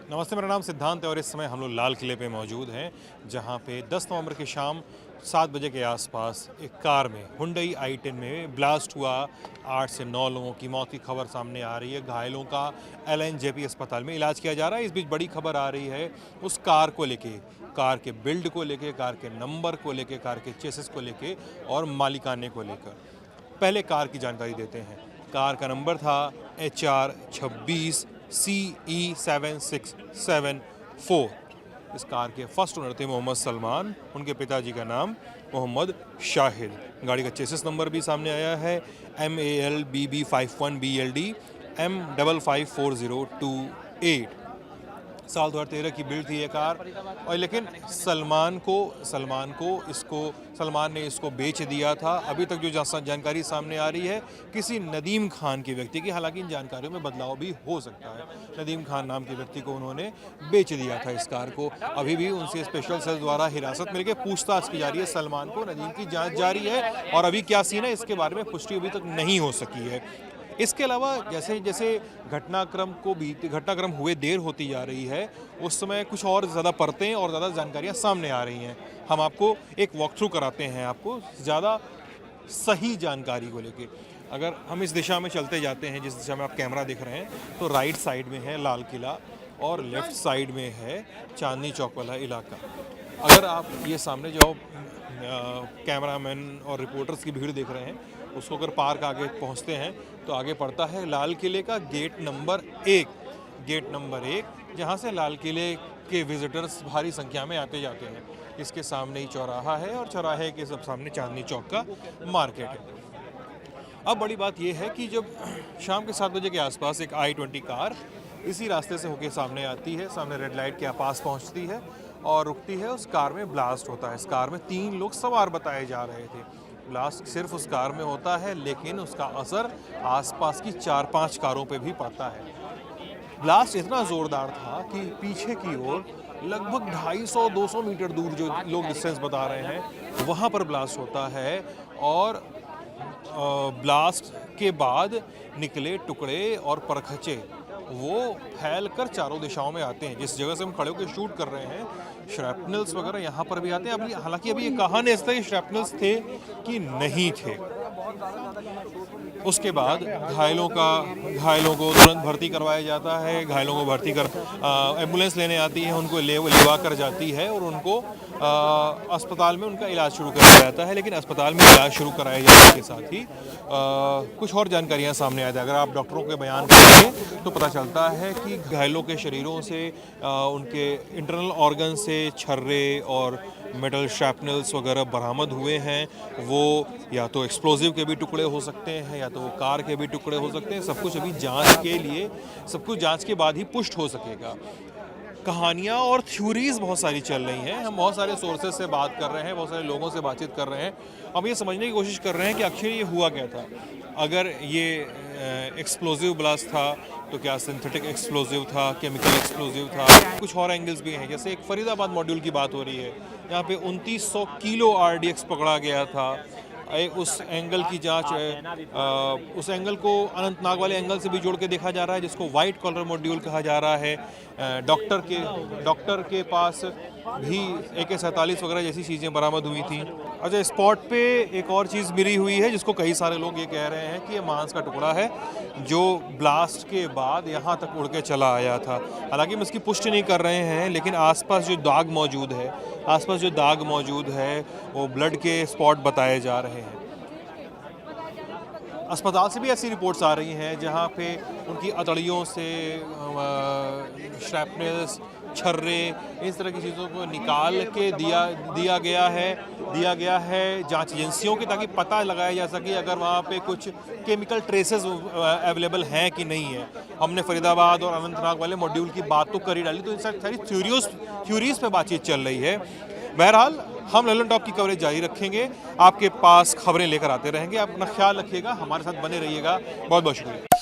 नमस्ते, मेरा नाम सिद्धांत है और इस समय हम लोग लाल किले पे मौजूद हैं, जहां पे 10 नवंबर की शाम 7 बजे के आसपास एक कार में हुंडई i10 में ब्लास्ट हुआ। 8 से 9 लोगों की मौत की खबर सामने आ रही है। घायलों का LNJP अस्पताल में इलाज किया जा रहा है। इस बीच बड़ी खबर आ रही है उस कार को लेके, कार के बिल्ड को लेके, कार के नंबर को लेके, कार के चेसिस को लेके और मालिकाने को लेकर। पहले कार की जानकारी देते हैं। कार का नंबर था HR 26 CE 7674। इस कार के फर्स्ट ओनर थे मोहम्मद सलमान, उनके पिताजी का नाम मोहम्मद शाहिद। गाड़ी का चेसिस नंबर भी सामने आया है MAL BB 51 BLD M554028। साल 2013 की बिल्ड थी ये कार, और लेकिन सलमान ने इसको बेच दिया था। अभी तक जो जानकारी सामने आ रही है किसी नदीम खान के व्यक्ति की, हालांकि इन जानकारियों में बदलाव भी हो सकता है। नदीम खान नाम के व्यक्ति को उन्होंने बेच दिया था इस कार को। अभी भी उनसे स्पेशल सेल द्वारा हिरासत मिलकर पूछताछ की जा रही है। सलमान को नदीम की जांच जारी है और अभी क्या सीन है इसके बारे में पुष्टि अभी तक नहीं हो सकी है। इसके अलावा जैसे जैसे घटनाक्रम हुए देर होती जा रही है, उस समय कुछ और ज़्यादा परतें और ज़्यादा जानकारियाँ सामने आ रही हैं। हम आपको एक वॉक थ्रू कराते हैं आपको ज़्यादा सही जानकारी को लेके। अगर हम इस दिशा में चलते जाते हैं, जिस दिशा में आप कैमरा देख रहे हैं, तो राइट साइड में है लाल किला और लेफ़्ट साइड में है चांदनी चौक वाला इलाका। अगर आप ये सामने जो कैमरामैन और रिपोर्टर्स की भीड़ देख रहे हैं, उसको अगर पार्क आगे पहुंचते हैं तो आगे पड़ता है लाल किले का गेट नंबर 1। जहां से लाल किले के विजिटर्स भारी संख्या में आते जाते हैं। इसके सामने ही चौराहा है और चौराहे के सब सामने चांदनी चौक का मार्केट है। अब बड़ी बात यह है कि जब शाम के 7 बजे के आसपास एक i20 कार इसी रास्ते से होकर सामने आती है, सामने रेड लाइट के पास पहुंचती है और रुकती है। उस कार में ब्लास्ट होता है। इस कार में 3 लोग सवार बताए जा रहे थे। ब्लास्ट सिर्फ उस कार में होता है, लेकिन उसका असर आसपास की 4-5 कारों पे भी पड़ता है। ब्लास्ट इतना ज़ोरदार था कि पीछे की ओर लगभग 250-200 मीटर दूर जो लोग डिस्टेंस बता रहे हैं, वहाँ पर ब्लास्ट होता है। और ब्लास्ट के बाद निकले टुकड़े और परखचे वो फैल कर चारों दिशाओं में आते हैं। जिस जगह से हम खड़े होकर शूट कर रहे हैं, श्रैपनल्स वगैरह यहाँ पर भी आते हैं। अभी हालांकि अभी ये कहा नहीं सकता कि श्रैपनल्स थे कि नहीं थे। उसके बाद घायलों को तुरंत भर्ती करवाया जाता है। घायलों को भर्ती कर एम्बुलेंस लेने आती है, उनको लेवा कर जाती है और उनको अस्पताल में उनका इलाज शुरू कराया जाता है। लेकिन अस्पताल में इलाज शुरू कराए जाने के साथ ही कुछ और जानकारियाँ सामने आ जाए। अगर आप डॉक्टरों के बयान पढ़ेंगे तो पता चलता है कि घायलों के शरीरों से उनके इंटरनल ऑर्गन से छर्रे और मेटल शैपनल्स वगैरह बरामद हुए हैं। वो या तो एक्सप्लोजिव के भी टुकड़े हो सकते हैं या तो वो कार के भी टुकड़े हो सकते हैं। सब कुछ अभी सब कुछ जांच के बाद ही पुष्ट हो सकेगा। कहानियाँ और थ्योरीज बहुत सारी चल रही हैं। हम बहुत सारे सोर्सेज से बात कर रहे हैं, बहुत सारे लोगों से बातचीत कर रहे हैं। हम ये समझने की कोशिश कर रहे हैं कि आखिर ये हुआ क्या था। अगर ये एक्सप्लोजिव ब्लास्ट था तो क्या सिंथेटिक एक्सप्लोजिव था, केमिकल एक्सप्लोजिव था। कुछ और एंगल्स भी हैं, जैसे एक फरीदाबाद मॉड्यूल की बात हो रही है। यहाँ पे 2900 किलो RDX पकड़ा गया था। उस एंगल की जांच उस एंगल को अनंतनाग वाले एंगल से भी जोड़ के देखा जा रहा है, जिसको वाइट कॉलर मॉड्यूल कहा जा रहा है। डॉक्टर के पास भी AK-47 वगैरह जैसी चीज़ें बरामद हुई थी। अच्छा, स्पॉट पे एक और चीज़ मिली हुई है जिसको कई सारे लोग ये कह रहे हैं कि ये मांस का टुकड़ा है जो ब्लास्ट के बाद यहाँ तक उड़ के चला आया था। हालांकि हम इसकी पुष्टि नहीं कर रहे हैं, लेकिन आसपास जो दाग मौजूद है वो ब्लड के स्पॉट बताए जा रहे हैं। अस्पताल से भी ऐसी रिपोर्ट्स आ रही हैं जहाँ पे उनकी अतड़ियों से श्रैपनल्स, छर्रे, इस तरह की चीज़ों को निकाल के दिया गया है जांच एजेंसियों की, ताकि पता लगाया जा सके अगर वहाँ पे कुछ केमिकल ट्रेसेस अवेलेबल हैं कि नहीं है। हमने फरीदाबाद और अनंतनाग वाले मॉड्यूल की बात तो कर ही डाली, तो इन सारी थ्योरीज पे बातचीत चल रही है। बहरहाल हम ललन टॉप की कवरेज जारी रखेंगे, आपके पास खबरें लेकर आते रहेंगे। आप अपना ख्याल रखिएगा, हमारे साथ बने रहिएगा। बहुत बहुत शुक्रिया।